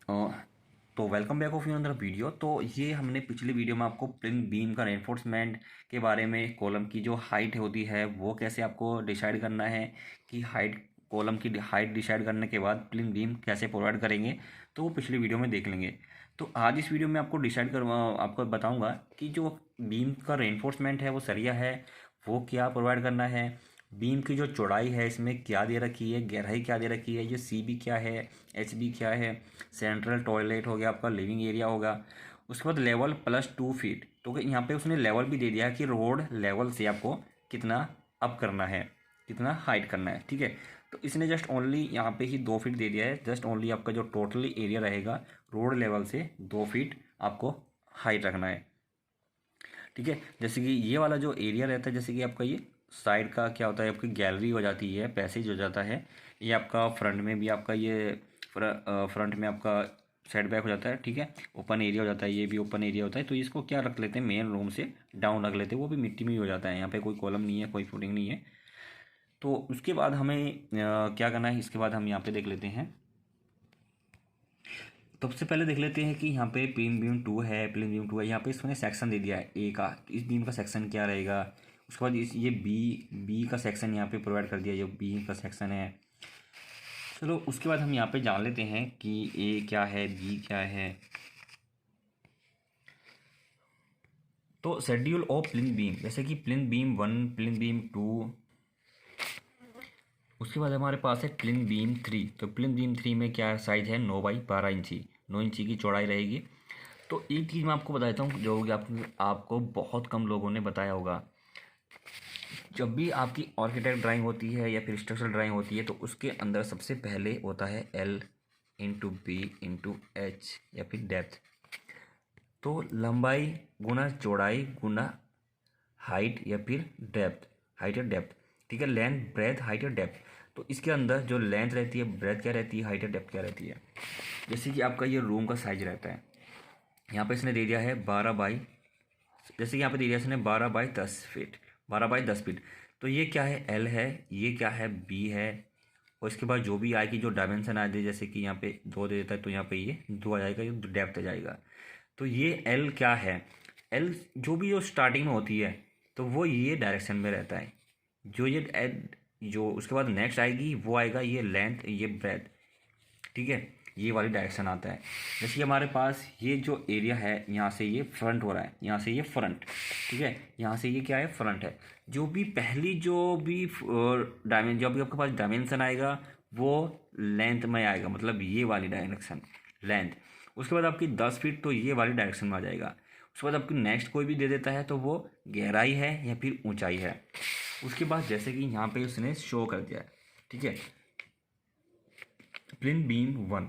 अ, तो welcome back of you another video. तो ये हमने पिछली वीडियो में आपको प्लिन बीम का रेनफोर्समेंट के बारे में, कॉलम की जो हाइट होती है वो कैसे आपको डिसाइड करना है कि हाइट, कॉलम की हाइट डिसाइड करने के बाद प्लिन बीम कैसे प्रोवाइड करेंगे, तो वो पिछली वीडियो में देख लेंगे। तो आज इस वीडियो में आपको आपको बताऊंगा कि जो बीम का रेनफोर्समेंट है वो सरिया है, वो क्या प्रोवाइड करना है। बीम की जो चौड़ाई है इसमें क्या दे रखी है, गहराई क्या दे रखी है, ये सी बी क्या है, एच बी क्या है, सेंट्रल टॉयलेट हो गया, आपका लिविंग एरिया होगा। उसके बाद लेवल +2 फीट, तो यहाँ पे उसने लेवल भी दे दिया है कि रोड लेवल से आपको कितना अप करना है, कितना हाइट करना है। ठीक है, तो इसने जस्ट ओनली यहाँ पे ही 2 फीट दे दिया है। जस्ट ओनली आपका जो टोटली एरिया रहेगा रोड लेवल से 2 फीट आपको हाइट रखना है। ठीक है, जैसे कि ये वाला जो एरिया रहता है, जैसे कि आपका ये साइड का क्या होता है, आपकी गैलरी हो जाती है, पैसेज हो जाता है। ये आपका फ्रंट में भी आपका ये फ्रंट में आपका सेट बैक हो जाता है। ठीक है, ओपन एरिया हो जाता है, ये भी ओपन एरिया होता है। तो इसको क्या रख लेते हैं, मेन रूम से डाउन रख लेते हैं, वो भी मिट्टी में ही हो जाता है। यहाँ पे कोई कॉलम नहीं है, कोई फुटिंग नहीं है। तो उसके बाद हमें क्या करना है, इसके बाद हम यहाँ पे देख लेते हैं। तो सबसे पहले देख लेते हैं कि यहाँ पे प्लेन बीम 2 है, प्लेन बीम 2 है। यहाँ पे इसमें सेक्शन दे दिया है ए का, तो इस बीम का सेक्शन क्या रहेगा। उसके बाद इस ये बी का सेक्शन यहाँ पे प्रोवाइड कर दिया, जो बी का सेक्शन है। चलो उसके बाद हम यहाँ पे जान लेते हैं कि ए क्या है, बी क्या है। तो शेड्यूल ऑफ प्लिन बीम, जैसे कि प्लिन बीम 1, प्लिन बीम 2। उसके बाद हमारे पास है प्लिन बीम 3। तो प्लिन बीम 3 में क्या साइज है, 9x12 इंची, 9 इंची की चौड़ाई रहेगी। तो एक चीज़ मैं आपको बता देता हूँ जो कि आपको बहुत कम लोगों ने बताया होगा। जब भी आपकी आर्किटेक्ट ड्राइंग होती है या फिर स्ट्रक्चरल ड्राइंग होती है, तो उसके अंदर सबसे पहले होता है L/B/H या फिर डेप्थ। तो लंबाई गुना चौड़ाई गुना हाइट या फिर डेप्थ, हाइट या डेप्थ। ठीक है, लेंथ ब्रेथ हाइट या डेप्थ। तो इसके अंदर जो लेंथ रहती है, ब्रेथ क्या रहती है, हाइट या डेप्थ क्या रहती है। जैसे कि आपका ये रूम का साइज रहता है, यहाँ पे इसने दे दिया है 12 बाई, जैसे कि यहाँ पे दे दिया इसने 12 बाई 10 फीट, 12 बाई 10 फीट। तो ये क्या है, एल है, ये क्या है, बी है। और इसके बाद जो भी आएगी, जो डायमेंशन आ जाए, जैसे कि यहाँ पे 2 दे देता है, तो यहाँ पे ये 2 आ जाएगा, ये डेप्थ आ जाएगा। तो ये एल क्या है, एल जो भी जो स्टार्टिंग में होती है, तो वो ये डायरेक्शन में रहता है। जो ये जो उसके बाद नेक्स्ट आएगी वो आएगा ये लेंथ, ये ब्रेथ। ठीक है, ये वाली डायरेक्शन आता है। जैसे कि हमारे पास ये जो एरिया है, यहाँ से ये फ्रंट हो रहा है, यहाँ से ये फ्रंट। ठीक है, यहाँ से ये क्या है, फ्रंट है। जो भी पहली जो भी जो भी आपके पास डायमेंशन आएगा वो लेंथ में आएगा, मतलब ये वाली डायरेक्शन लेंथ। उसके बाद आपकी 10 फीट, तो ये वाली डायरेक्शन में आ जाएगा। उसके बाद आपकी नेक्स्ट कोई भी दे देता है, तो वो गहराई है या फिर ऊंचाई है। उसके बाद जैसे कि यहाँ पे उसने शो कर दिया है। ठीक है, प्लिन बीम 1,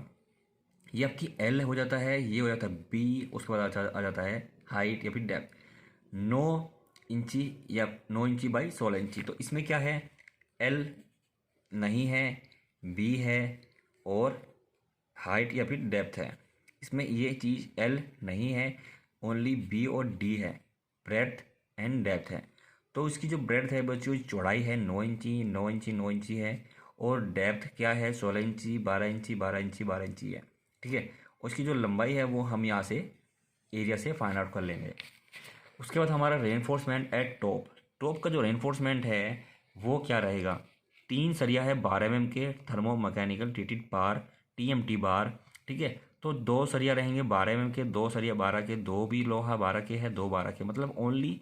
ये आपकी एल हो जाता है, ये हो जाता है बी। उसके बाद आ जाता है हाइट या फिर डेप्थ, 9 इंची या 9 इंची बाई 16 इंची। तो इसमें क्या है, एल नहीं है, बी है, और हाइट या फिर डेप्थ है। इसमें ये चीज़ एल नहीं है, ओनली बी और डी है, ब्रेड्थ एंड डेप्थ है। तो इसकी जो ब्रेड्थ है, बच्चों चौड़ाई है 9 इंची, 9 इंची, 9 इंची है। और डेप्थ क्या है, 16 इंची, 12 इंची, 12 इंची, 12 इंची है। ठीक है, उसकी जो लंबाई है वो हम यहाँ से एरिया से फाइंड आउट कर लेंगे। उसके बाद हमारा रेनफोर्समेंट एट टॉप, टॉप का जो रेनफोर्समेंट है वो क्या रहेगा। 3 सरिया है 12 mm के, थर्मो मैकेनिकल ट्रीटेड बार, TMT बार। ठीक है, तो 2 सरिया रहेंगे 12 mm के, 2 सरिया 12 के, 2 भी लोहा 12 के है, 2 12 के, मतलब ओनली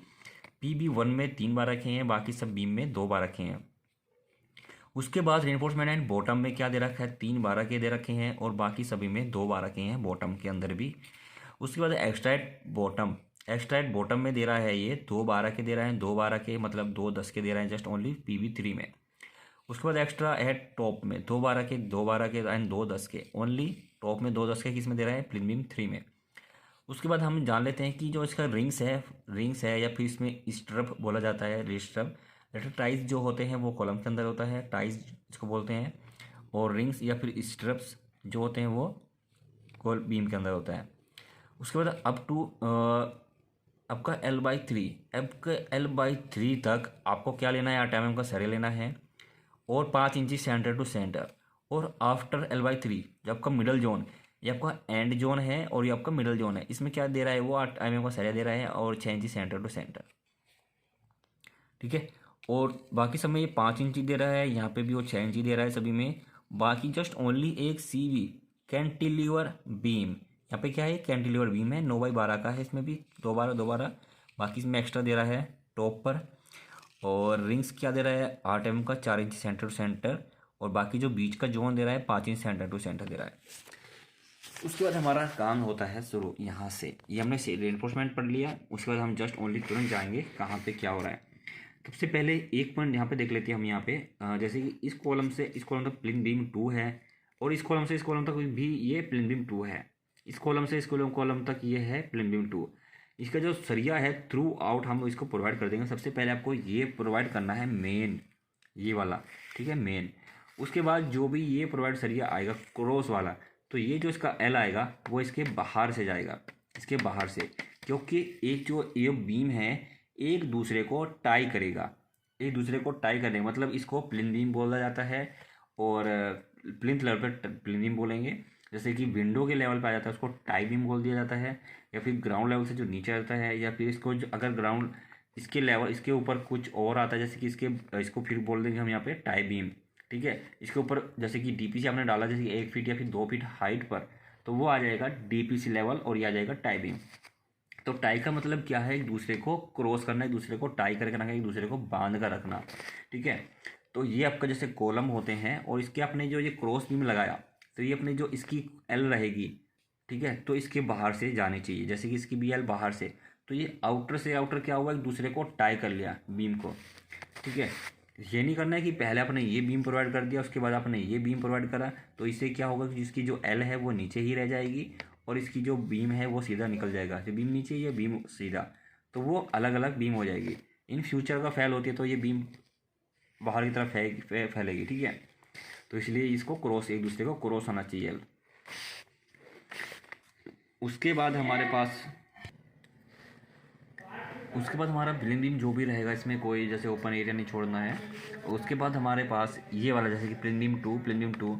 PB1 में 3 बार रखे हैं, बाकी सब बीम में 2 बार रखे हैं। उसके बाद रेनफोर्समेंट एंड बॉटम में क्या दे रखा है, 3 12 के दे रखे हैं, और बाकी सभी में 2 12 के हैं, बॉटम के अंदर भी। उसके बाद एक्स्ट्राइट बॉटम, एक्स्ट्राइट बॉटम में दे रहा है ये 2 12 के दे रहा है, 2 12 के मतलब 2 10 के दे रहे हैं, जस्ट ओनली PB3 में। उसके बाद एक्स्ट्रा है टॉप में 2 12 के, 2 12 के एंड 2 10 के, ओनली टॉप में 2 10 के किस में दे रहा है, प्लिन बीम 3 में। उसके बाद हम जान लेते हैं कि जो इसका रिंग्स है या फिर इसमें स्ट्रप बोला जाता है, रिस्ट्रप। टाइज जो होते हैं वो कॉलम के अंदर होता है, टाइज इसको बोलते हैं। और रिंग्स या फिर स्ट्रप्स जो होते हैं वो कॉल बीम के अंदर होता है। उसके बाद अप टू आपका L/3, आपका L/3 तक आपको क्या लेना है, 8 mm का सरिया लेना है, और 5 इंची सेंटर टू सेंटर। और आफ्टर L/3 जो आपका मिडल जोन, ये आपका एंड जोन है और ये आपका मिडल जोन है। इसमें क्या दे रहा है वो 8 mm का सरिया दे रहा है और 6 इंची सेंटर टू सेंटर, ठीक है। और बाकी सब में ये 5 इंची दे रहा है, यहाँ पे भी वो 6 इंची दे रहा है सभी में। बाकी जस्ट ओनली एक CV कैंटिलीवर बीम, यहाँ पे क्या है कैंटिलीवर बीम है, 9x12 का है, इसमें भी 2 12 बाकी इसमें एक्स्ट्रा दे रहा है टॉप पर। और रिंग्स क्या दे रहा है 8 mm का, 4 इंच सेंटर टू सेंटर, और बाकी जो बीच का जोन दे रहा है 5 इंच सेंटर टू सेंटर दे रहा है। उसके बाद हमारा काम होता है शुरू यहाँ से, ये हमने रेनफोर्समेंट पढ़ लिया। उसके बाद हम जस्ट ओनली तुरंत जाएंगे कहाँ पे क्या हो रहा है। सबसे पहले एक पॉइंट यहाँ पे देख लेते हैं हम, यहाँ पे जैसे कि इस कॉलम से इस कॉलम तक प्लिन बीम 2 है, और इस कॉलम से इस कॉलम तक भी ये प्लिन बीम 2 है। इस कॉलम से इस कॉलम तक ये है प्लिन बीम 2। इसका जो सरिया है थ्रू आउट हम इसको प्रोवाइड कर देंगे। सबसे पहले आपको ये प्रोवाइड करना है मेन, ये वाला, ठीक है, मेन। उसके बाद जो भी ये प्रोवाइड सरिया आएगा क्रॉस वाला, तो ये जो इसका एल आएगा वो इसके बाहर से जाएगा, इसके बाहर से, क्योंकि एक जो ये बीम है एक दूसरे को टाई करेगा, एक दूसरे को टाई करने मतलब इसको प्लिन बीम बोला जाता है। और प्लिंथ लेवल पर प्लिन बीम बोलेंगे। जैसे कि विंडो के लेवल पर आ जाता है उसको टाई बीम बोल दिया जाता है, या फिर ग्राउंड लेवल से जो नीचे आता है, या फिर इसको जो अगर ग्राउंड इसके लेवल इसके ऊपर कुछ और आता है, जैसे कि इसको फिर बोल देंगे हम यहाँ पे टाई बीम, ठीक है। इसके ऊपर जैसे कि DPC आपने डाला जैसे कि 1 फीट या फिर 2 फीट हाइट पर, तो वो आ जाएगा DPC लेवल और ये आ जाएगा टाई बीम। तो टाई का मतलब क्या है, एक दूसरे को क्रॉस करना, एक दूसरे को टाई करके रखना, एक दूसरे को बांध कर रखना, ठीक है। तो ये आपका जैसे कॉलम होते हैं, और इसके आपने जो ये क्रॉस बीम लगाया तो ये अपने जो इसकी एल रहेगी, ठीक है, तो इसके बाहर से जानी चाहिए। जैसे कि इसकी भी एल बाहर से, तो ये आउटर से आउटर क्या हुआ, एक दूसरे को टाई कर लिया बीम को, ठीक है। ये नहीं करना है कि पहले आपने ये बीम प्रोवाइड कर दिया उसके बाद आपने ये बीम प्रोवाइड करा, तो इससे क्या होगा कि जिसकी जो एल है वो नीचे ही रह जाएगी और इसकी जो बीम है वो सीधा निकल जाएगा। जो बीम नीचे ये बीम सीधा, तो वो अलग अलग बीम हो जाएगी। इन फ्यूचर का फेल होती है तो ये बीम बाहर की तरफ फैलेगी, ठीक है। तो इसलिए इसको क्रॉस, एक दूसरे को क्रॉस होना चाहिए। उसके बाद हमारा प्लिन बीम जो भी रहेगा इसमें कोई जैसे ओपन एरिया नहीं छोड़ना है। उसके बाद हमारे पास ये वाला जैसे कि प्लिन बीम 2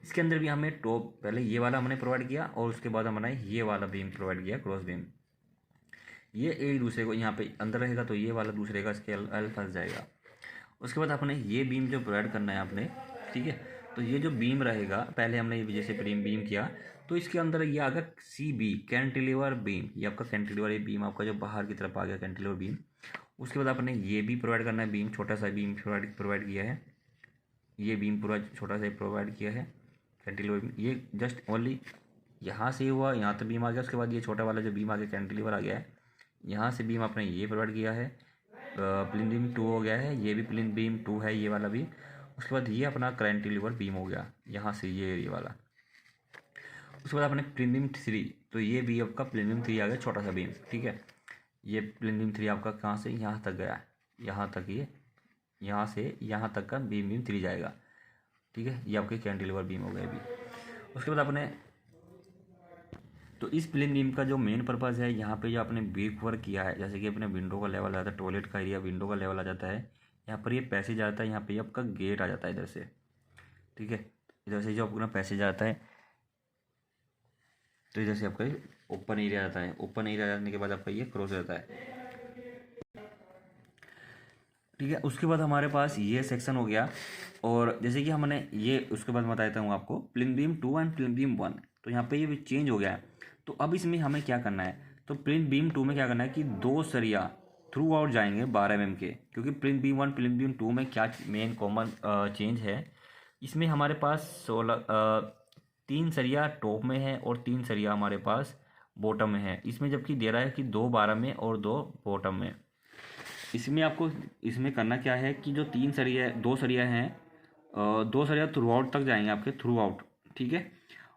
इसके अंदर भी हमें टॉप पहले ये वाला हमने प्रोवाइड किया और उसके बाद हमने ये वाला बीम प्रोवाइड किया क्रॉस बीम। ये एक दूसरे को यहाँ पे अंदर रहेगा तो ये वाला दूसरे का इसके एल फंस जाएगा। उसके बाद आपने ये बीम जो प्रोवाइड करना है आपने, ठीक है। तो ये जो बीम रहेगा पहले हमने जैसे बीम किया तो इसके अंदर ये आ गया CB कैंटिलीवर बीम, ये आपका कैंटिलीवर ये बीम आपका जो बाहर की तरफ आ गया कैंटिलीवर बीम। उसके बाद आपने ये भी प्रोवाइड करना है बीम, छोटा सा बीम प्रोवाइड किया है, ये बीम पूरा छोटा सा प्रोवाइड किया है कैंटिलीवर बीम। ये जस्ट ओनली यहाँ से हुआ, यहाँ तक बीम आ गया। उसके बाद ये छोटा वाला जो बीम आ गया कैंटिलीवर आ गया है, यहाँ से बीम आपने ये प्रोवाइड किया है, प्लिन बीम 2 हो गया है, ये भी प्लिन बीम 2 है ये वाला भी। उसके बाद ये अपना कैंटिलीवर बीम हो गया यहाँ से ये वाला। उसके बाद आपने प्लिन बीम 3, तो ये भी आपका प्लिन बीम 3 आ गया छोटा सा बीम, ठीक है। ये प्लिन बीम 3 आपका कहाँ से यहाँ तक गया, यहाँ तक ये यहाँ से यहाँ तक का बीम 3 जाएगा, ठीक है। ये आपके कैंटिलीवर बीम हो गए अभी। उसके बाद आपने तो इस प्लेन बीम का जो मेन पर्पज़ है यहाँ पे जो आपने ब्रिक वर्क किया है, जैसे कि अपने विंडो का लेवल आ जाता है, टॉयलेट का एरिया विंडो का लेवल आ जाता है, यहाँ पर ये पैसेज आता है, यहाँ पे आपका गेट आ जाता है इधर से, ठीक है। इधर से जो अपना पैसेज आता है तो इधर से आपका ओपन एरिया आता है, ओपन एरिया जाने के बाद आपका ये क्रॉस रहता है, ठीक है। उसके बाद हमारे पास ये सेक्शन हो गया। और जैसे कि हमने ये उसके बाद बताता हूँ आपको प्लिन बीम 2 एंड प्लिन बीम 1, तो यहाँ पे ये भी चेंज हो गया है। तो अब इसमें हमें क्या करना है, तो प्लिन बीम 2 में क्या करना है कि 2 सरिया थ्रू आउट जाएंगे 12 mm के, क्योंकि प्लिन बीम 1 प्लिन बीम 2 में क्या मेन कॉमन चेंज है, इसमें हमारे पास 3 सरिया टॉप में है और 3 सरिया हमारे पास बॉटम में है। इसमें जबकि दे रहा है कि 2 12 में और 2 बॉटम में। इसमें आपको इसमें करना क्या है कि जो 2 सरिया हैं, 2 सरिया थ्रू आउट तक जाएंगे आपके थ्रू आउट, ठीक है।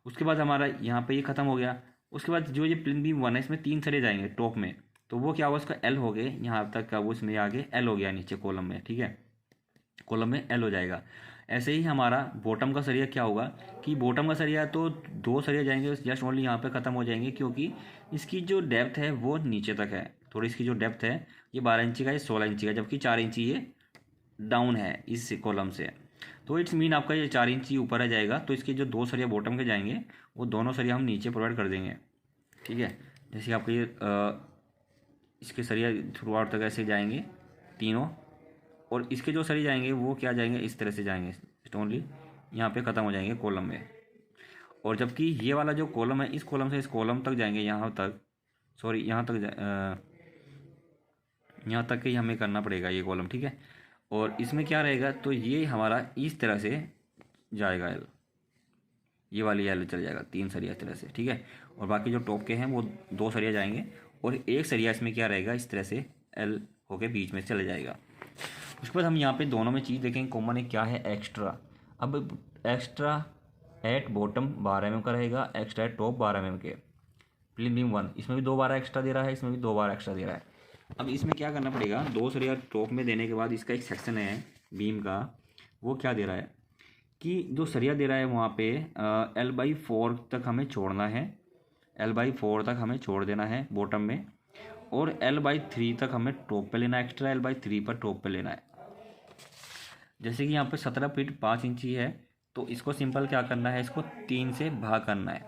उसके बाद हमारा यहाँ पे ये ख़त्म हो गया। उसके बाद जो ये प्लिन बीम 1 है इसमें 3 सरिया जाएंगे टॉप में, तो वो क्या हुआ उसका एल हो गए यहाँ तक का, वो इसमें आगे एल हो गया नीचे कॉलम में, ठीक है, कॉलम में एल हो जाएगा। ऐसे ही हमारा बॉटम का सरिया क्या होगा कि बॉटम का सरिया तो 2 सरिया जाएंगे जस्ट ओनली यहाँ पे ख़त्म हो जाएंगे, क्योंकि इसकी जो डेप्थ है वो नीचे तक है, थोड़ी इसकी जो डेप्थ है ये 12 इंची का, ये 16 इंची का, जबकि 4 इंची ये डाउन है इस कॉलम से। तो इट्स मीन आपका ये 4 इंच ऊपर आ जाएगा, तो इसके जो 2 सरिया बॉटम के जाएंगे वो दोनों सरिया हम नीचे प्रोवाइड कर देंगे। ठीक है, जैसे आपका ये इसके सरिया थ्रू आउट तक ऐसे जाएंगे तीनों, और इसके जो सरिया जाएंगे वो क्या जाएंगे, इस तरह से जाएंगे ओनली, यहाँ पे ख़त्म हो जाएंगे कॉलम में। और जबकि ये वाला जो कॉलम है, इस कॉलम से इस कॉलम तक जाएंगे, यहाँ तक, सॉरी यहाँ तक ही हमें करना पड़ेगा ये कॉलम। ठीक है, और इसमें क्या रहेगा, तो ये हमारा इस तरह से जाएगा एल, ये वाली एल चल जाएगा 3 सरिया इस तरह से। ठीक है, और बाकी जो टॉप के हैं वो 2 सरिया जाएंगे, और एक सरिया इसमें क्या रहेगा, इस तरह से एल होके बीच में से चले जाएगा। उसके बाद हम यहाँ पे दोनों में चीज़ देखेंगे कॉमन है क्या है, एक्स्ट्रा। अब एक्स्ट्रा एट बॉटम 12 mm का रहेगा, एक्स्ट्रा एट टॉप 12 mm के। प्लेन बीम 1 इसमें भी 2 बार एक्स्ट्रा दे रहा है, इसमें भी 2 बार एक्स्ट्रा दे रहा है। अब इसमें क्या करना पड़ेगा, 2 सरिया टॉप में देने के बाद इसका एक सेक्शन है बीम का, वो क्या दे रहा है कि जो सरिया दे रहा है वहाँ पे L/4 तक हमें छोड़ना है, L/4 तक हमें छोड़ देना है बॉटम में, और L/3 तक हमें टॉप पे लेना है, एक्स्ट्रा L/3 पर टॉप पे लेना है। जैसे कि यहाँ पे 17 फीट 5 इंची है, तो इसको सिंपल क्या करना है, इसको 3 से भाग करना है,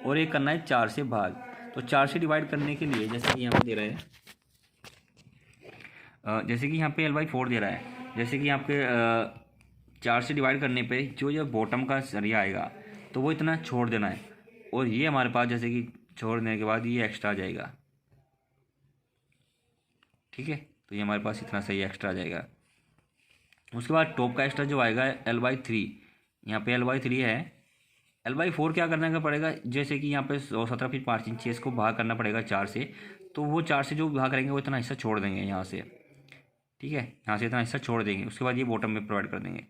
और एक करना है 4 से भाग। तो 4 से डिवाइड करने के लिए जैसे कि यहाँ पे दे रहा है, जैसे कि यहाँ पे L/4 दे रहा है, जैसे कि यहाँ पे 4 से डिवाइड करने पे जो ये बॉटम का सरिया आएगा तो वो इतना छोड़ देना है, और ये हमारे पास जैसे कि छोड़ देने के बाद ये एक्स्ट्रा आ जाएगा। ठीक है, तो ये हमारे पास इतना सही एक्स्ट्रा आ जाएगा। उसके बाद टॉप का एक्स्ट्रा जो आएगा L/3, यहाँ पे L/3 है, L/4 क्या करने का पड़ेगा, जैसे कि यहाँ पे 17 फीट 5 इंच इसको भाग करना पड़ेगा 4 से, तो वो 4 से जो भाग करेंगे वो इतना हिस्सा छोड़ देंगे यहाँ से। ठीक है, यहाँ से इतना हिस्सा छोड़ देंगे, उसके बाद ये बॉटम में प्रोवाइड कर देंगे।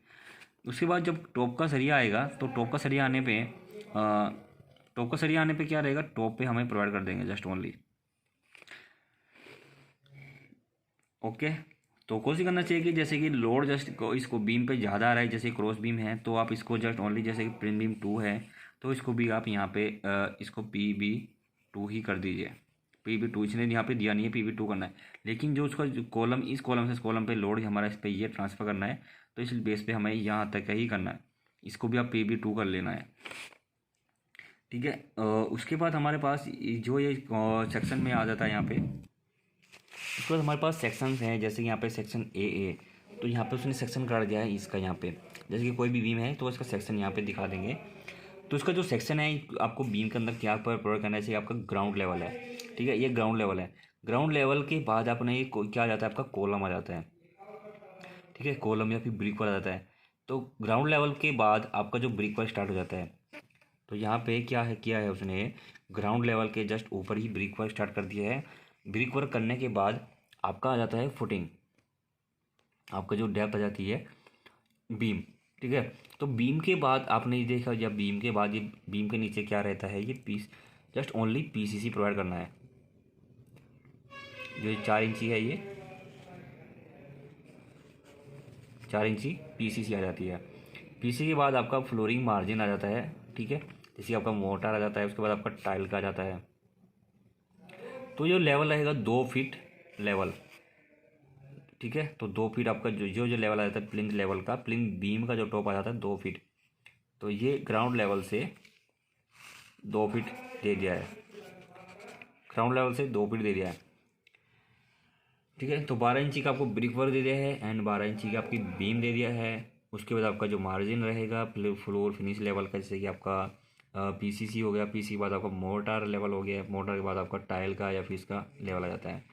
उसके बाद जब टॉप का सरिया आएगा, तो टॉप का सरिया आने पे क्या रहेगा, टॉप पे हमें प्रोवाइड कर देंगे जस्ट ओनली। ओके, तो कोशिश करना चाहिए कि जैसे कि लोड जस्ट इसको बीम पे ज़्यादा आ रहा है, जैसे क्रॉस बीम है तो आप इसको जस्ट ओनली, जैसे कि प्लेन बीम 2 है तो इसको भी आप यहाँ पे इसको PB2 ही कर दीजिए। PB2 इसने यहाँ पे दिया नहीं है, PB2 करना है, लेकिन जो उसका जो कॉलम, इस कॉलम से इस कॉलम पे लोड हमारा इस पे ये ट्रांसफ़र करना है, तो इस बेस पे हमें यहाँ तक ही करना है, इसको भी आप PB2 कर लेना है। ठीक है, उसके बाद हमारे पास जो ये सेक्शन में आ जाता है यहाँ पे, उसके बाद हमारे पास सेक्शंस हैं, जैसे कि यहाँ पे सेक्शन AA, तो यहाँ पे उसने सेक्शन कर दिया है इसका, यहाँ पे जैसे कि कोई भी बीम है तो इसका सेक्शन यहाँ पे दिखा देंगे। तो इसका जो सेक्शन है आपको बीम के अंदर क्या पर प्रोवाइड करना है, जैसे आपका ग्राउंड लेवल है। ठीक है, ये ग्राउंड लेवल है, ग्राउंड लेवल के बाद अपना ये क्या आ जाता है, आपका कॉलम आ जाता है। ठीक है, कॉलम या फिर ब्रिक वर्क आ जाता है। तो ग्राउंड लेवल के बाद आपका जो ब्रिक वर्क स्टार्ट हो जाता है, तो यहाँ पे क्या है किया है उसने, ग्राउंड लेवल के जस्ट ऊपर ही ब्रिक वर्क स्टार्ट कर दिया है। ब्रिक वर्क करने के बाद आपका आ जाता है फुटिंग, आपका जो डेप्थ आ जाती है बीम। ठीक है, तो बीम के बाद आपने ये देखा, जब बीम के बाद ये बीम के नीचे क्या रहता है, ये piece just only PCC provide करना है। जो 4 इंची है, ये 4 इंची PCC आ जाती है। PCC के बाद आपका फ्लोरिंग मार्जिन आ जाता है। ठीक है, जैसे आपका मोटर आ जाता है, उसके बाद आपका टाइल का आ जाता है। तो जो लेवल रहेगा 2 फीट लेवल। ठीक है, तो 2 फीट आपका जो लेवल आ जाता है प्लिंथ लेवल का, प्लिंथ बीम का जो टॉप आ जाता है 2 फीट, तो ये ग्राउंड लेवल से 2 फीट दे दिया है, ग्राउंड लेवल से 2 फीट दे दिया है। ठीक है, तो 12 इंची का आपको ब्रिक वर्क दे दिया है एंड 12 इंची की आपकी बीम दे दिया है। उसके बाद आपका जो मार्जिन रहेगा फ्लोर फिनिश लेवल का, जैसे कि आपका PCC हो गया, PCC के बाद आपका मोटर लेवल हो गया, मोटर के बाद आपका टाइल का या फिर इसका लेवल आ जाता है।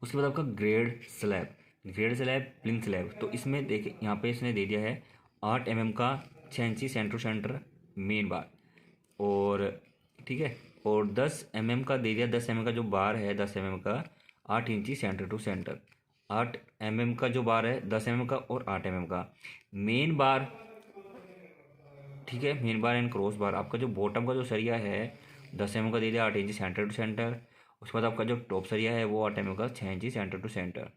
उसके बाद आपका ग्रेड स्लैब प्लिंथ स्लैब, तो इसमें देखिए यहाँ पे इसने दे दिया है 8 mm का 6 इंची centre to centre main bar, और ठीक है, और 10 mm का दे दिया, 10 mm का जो बार है 10 mm का 8 इंची सेंटर टू सेंटर, 8 mm का जो बार है 10 mm का और 8 mm का मेन बार। ठीक है, main bar and cross bar. आपका जो बॉटम का जो सरिया है 10 mm का दे दिया 8 इंची सेंटर टू सेंटर। उसके बाद आपका जो टॉप सरिया है वो 8 mm का 6 इंची सेंटर टू सेंटर।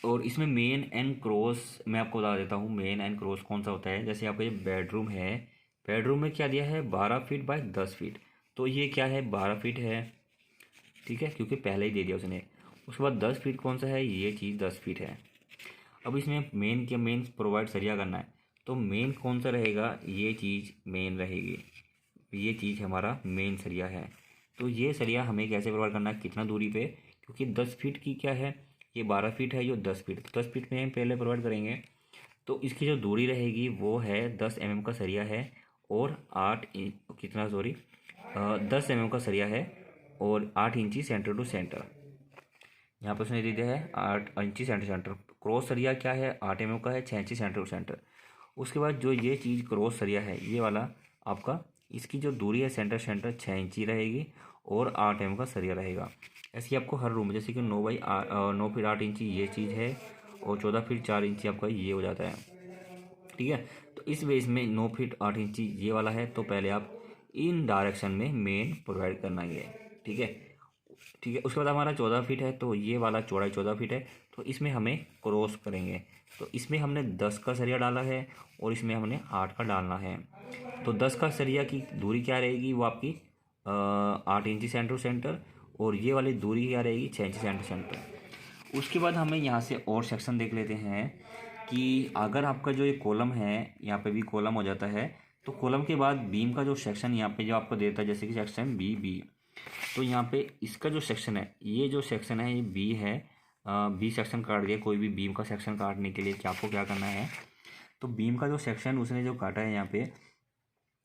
और इसमें मेन एंड क्रॉस मैं आपको बता देता हूँ, मेन एंड क्रॉस कौन सा होता है। जैसे आपका ये बेडरूम है, बेडरूम में क्या दिया है 12 फीट बाय 10 फीट, तो ये क्या है 12 फीट है। ठीक है, क्योंकि पहले ही दे दिया उसने। उसके बाद 10 फीट कौन सा है, ये चीज़ 10 फीट है। अब इसमें मेन प्रोवाइड सरिया करना है, तो मेन कौन सा रहेगा, ये चीज़ मेन रहेगी, ये चीज़ हमारा मेन सरिया है। तो ये सरिया हमें कैसे प्रोवाइड करना है, कितना दूरी पे, क्योंकि 10 फीट की क्या है, ये 12 फीट है, जो 10 फीट, तो 10 फीट में हम पहले प्रोवाइड करेंगे। तो इसकी जो दूरी रहेगी वो है 10 mm का सरिया है, और 10 mm का सरिया है, और 8 इंची सेंटर टू सेंटर। यहाँ पर उसने दे दिया है 8 इंची सेंटर सेंटर। क्रॉस सरिया क्या है, 8 mm का है, 6 इंची सेंटर टू सेंटर। उसके बाद जो ये चीज़ क्रॉस सरिया है, ये वाला आपका, इसकी जो दूरी है सेंटर सेंटर 6 इंची रहेगी, और 8 mm का सरिया रहेगा। ऐसे ही आपको हर रूम, जैसे कि 9 फीट 8 इंची ये चीज़ है, और 14 फीट 4 इंची आपका ये हो जाता है। ठीक है, तो इस बेस में 9 फीट 8 इंची ये वाला है, तो पहले आप इन डायरेक्शन में मेन प्रोवाइड करना ही है। ठीक है, ठीक है। उसके बाद हमारा 14 फीट है, तो ये वाला चौड़ाई 14 फीट है, तो इसमें हमें क्रॉस करेंगे। तो इसमें हमने 10 का सरिया डाला है, और इसमें हमने 8 का डालना है। तो 10 का सरिया की दूरी क्या रहेगी, वो आपकी 8 इंची सेंटर टू सेंटर, और ये वाली दूरी क्या रहेगी, 6 इंची सेंटर सेंटर। उसके बाद हमें यहाँ से और सेक्शन देख लेते हैं कि अगर आपका जो ये कॉलम है, यहाँ पे भी कॉलम हो जाता है, तो कॉलम के बाद बीम का जो सेक्शन यहाँ पे जो आपको देता है, जैसे कि सेक्शन बी, तो यहाँ पे इसका जो सेक्शन है, ये जो सेक्शन है ये बी है। बी सेक्शन काट दिया। कोई भी बीम का सेक्शन काटने के लिए क्या आपको क्या करना है, तो बीम का जो सेक्शन उसने जो काटा है यहाँ पे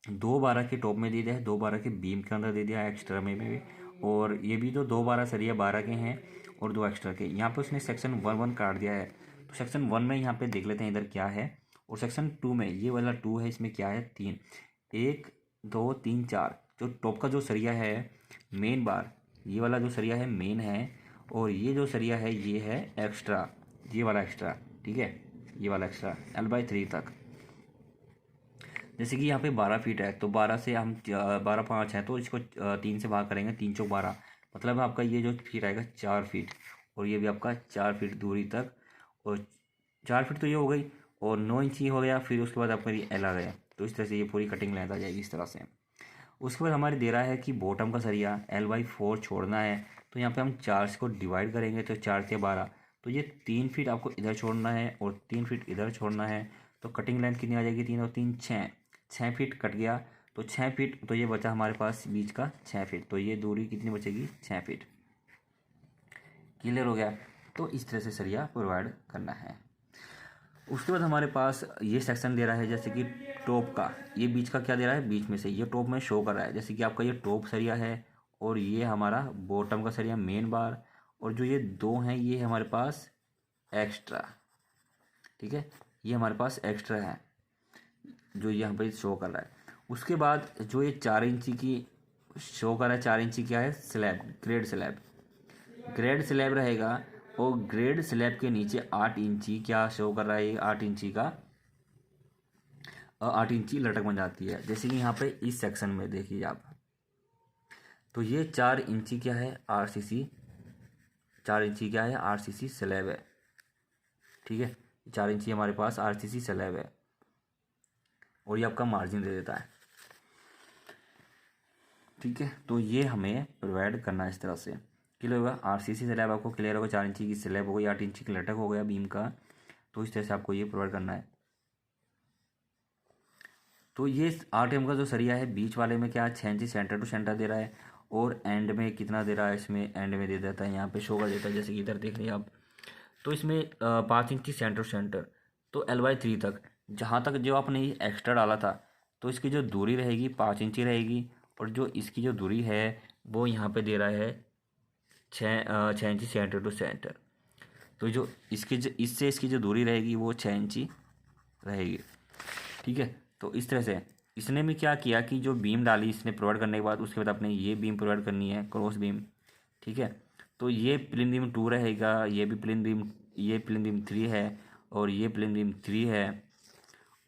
2/12 के टॉप में दे दिया है, 2/12 के बीम के अंदर दे दिया है एक्स्ट्रा में भी, और ये भी जो 2/12 सरिया 12 के हैं, और 2 एक्स्ट्रा के, यहाँ पे उसने सेक्शन 1 काट दिया है। तो सेक्शन 1 में यहाँ पे देख लेते हैं इधर क्या है, और सेक्शन 2 में ये वाला 2 है, इसमें क्या है, 3, 1 2 3 4। जो टॉप का जो सरिया है मेन बार, ये वाला जो सरिया है मेन है, और ये जो सरिया है ये है एक्स्ट्रा, ये वाला एक्स्ट्रा। ठीक है, ये वाला एक्स्ट्रा L/3 तक। जैसे कि यहाँ पे 12 फीट है, तो 12 से हम 12 5 है, तो इसको 3 से भाग करेंगे, 3 चौक 12, मतलब आपका ये जो फीट आएगा 4 फीट, और ये भी आपका 4 फीट दूरी तक, और 4 फीट तो ये हो गई, और 9 इंची हो गया। फिर उसके बाद आपका ये L आ गया, तो इस तरह से ये पूरी कटिंग लेंथ आ जाएगी इस तरह से। उसके बाद हमारे दे रहा है कि बॉटम का सरिया L/4 छोड़ना है, तो यहाँ पे हम 4 को डिवाइड करेंगे, तो 4 से 12, तो ये 3 फीट आपको इधर छोड़ना है, और 3 फीट इधर छोड़ना है। तो कटिंग लेंथ कितनी आ जाएगी, 3 और 3 6 फीट कट गया, तो 6 फीट, तो ये बचा हमारे पास बीच का 6 फीट, तो ये दूरी कितनी बचेगी, 6 फीट। क्लियर हो गया। तो इस तरह से सरिया प्रोवाइड करना है। उसके बाद हमारे पास ये सेक्शन दे रहा है, जैसे कि टॉप का, ये बीच का क्या दे रहा है, बीच में से ये टॉप में शो कर रहा है, जैसे कि आपका ये टॉप सरिया है, और ये हमारा बॉटम का सरिया मेन बार, और जो ये 2 हैं ये हमारे पास एक्स्ट्रा। ठीक है, ये हमारे पास एक्स्ट्रा है, जो यहाँ पर शो कर रहा है। उसके बाद जो ये 4 इंची की शो कर रहा है, 4 इंची क्या है, स्लैब, ग्रेड स्लैब रहेगा, और ग्रेड स्लैब के नीचे 8 इंची क्या शो कर रहा है, ये 8 इंची का 8 इंची लटक बन जाती है। जैसे कि यहाँ पे इस सेक्शन में देखिए आप, तो ये 4 इंची क्या है, RCC, 4 इंची क्या है, RCC स्लैब है। ठीक है, 4 इंची हमारे पास RCC स्लैब है, और ये आपका मार्जिन दे देता है। ठीक है, तो ये हमें प्रोवाइड करना है इस तरह से। क्लियर होगा, RCC स्लैब आपको क्लियर होगा, 4 इंची की स्लैब हो गई, 8 इंची की लटक हो गया बीम का, तो इस तरह से आपको ये प्रोवाइड करना है। तो ये 8 mm का जो सरिया है, बीच वाले में क्या 6 इंची सेंटर टू सेंटर दे रहा है, और एंड में कितना दे रहा है, इसमें एंड में दे देता है, यहाँ पे शो कर देता है, जैसे कि इधर देख रहे हैं आप। तो इसमें 5 इंची सेंटर टू सेंटर, तो L/3 तक, जहाँ तक जो आपने ये एक्स्ट्रा डाला था, तो इसकी जो दूरी रहेगी 5 इंची रहेगी, और जो इसकी जो दूरी है वो यहाँ पे दे रहा है 6 इंची सेंटर टू सेंटर। तो जो इसकी जो इससे इसकी जो दूरी रहेगी वो 6 इंची रहेगी। ठीक है, तो इस तरह से इसने भी क्या किया कि जो बीम डाली इसने प्रोवाइड करने के बाद, उसके बाद आपने ये बीम प्रोवाइड करनी है, क्रॉस बीम। ठीक है, तो ये प्लेन बीम 2 रहेगा, ये भी प्लेन बीम, ये प्लेन बीम 3 है, और ये प्लेन बीम 3 है,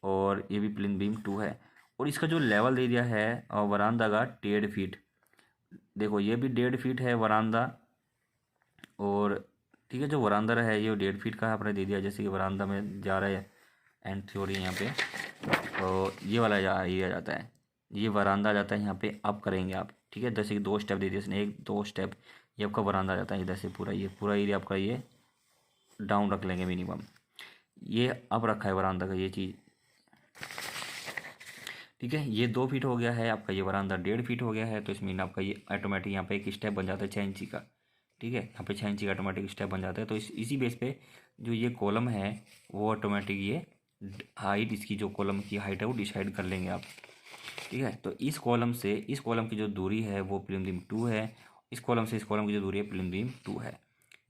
और ये भी प्लेन बीम 2 है। और इसका जो लेवल दे दिया है वरांदा का 1.5 फीट, देखो ये भी 1.5 फीट है वरांदा, और ठीक है, जो वरांदा है ये 1.5 फीट का आपने दे दिया, जैसे कि वरांदा में जा रहा है एंट्री हो रही है यहाँ पे, तो ये वाला ये आ जाता है, ये वरांदा आ जाता है, यहाँ पे अप करेंगे आप। ठीक है, जैसे कि 2 स्टेप दे दिए इसने, 1 2 स्टेप, ये आपका वरांदा आ जाता है इधर से, पूरा ये पूरा एरिया आपका ये डाउन रख लेंगे मिनिमम। ये अब रखा है वरांदा का ये चीज़, ठीक है। ये 2 फीट हो गया है आपका, ये वरांदा 1.5 फीट हो गया है। तो इसमें आपका ये ऑटोमेटिक यहाँ पे एक स्टेप बन जाता है 6 इंची का, ठीक है। यहाँ पे 6 इंची का ऑटोमेटिक स्टेप बन जाता है। तो इसी बेस पे जो ये कॉलम है वो ऑटोमेटिक ये हाइट, इसकी जो कॉलम की हाइट है वो डिसाइड कर लेंगे आप, ठीक है। तो इस कॉलम से इस कॉलम की जो दूरी है वो प्रीलिम 2 है, इस कॉलम से इस कॉलम की जो दूरी है प्रीलिम 2 है।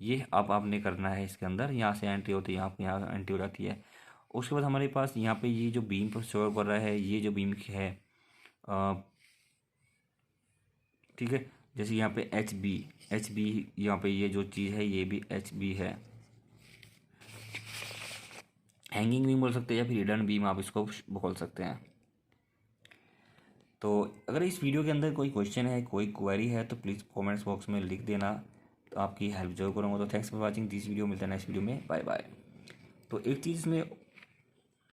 ये अब आपने करना है इसके अंदर, यहाँ से एंट्री होती है, यहाँ एंट्री हो जाती है। उसके बाद हमारे पास यहाँ पे ये जो बीम पर शो कर रहा है, ये जो बीम है ठीक है, जैसे यहाँ पे एच बी यहाँ पे ये जो चीज़ है ये भी एच बी है। हैंगिंग बीम बोल सकते हैं या फिर हिडन बीम आप इसको बोल सकते हैं। तो अगर इस वीडियो के अंदर कोई क्वेश्चन है, कोई क्वेरी है, तो प्लीज़ कमेंट्स बॉक्स में लिख देना, तो आपकी हेल्प जरूर करूँगा। तो thanks for watching this video, मिलता है नेक्स्ट वीडियो में, बाय बाय। तो एक चीज़ में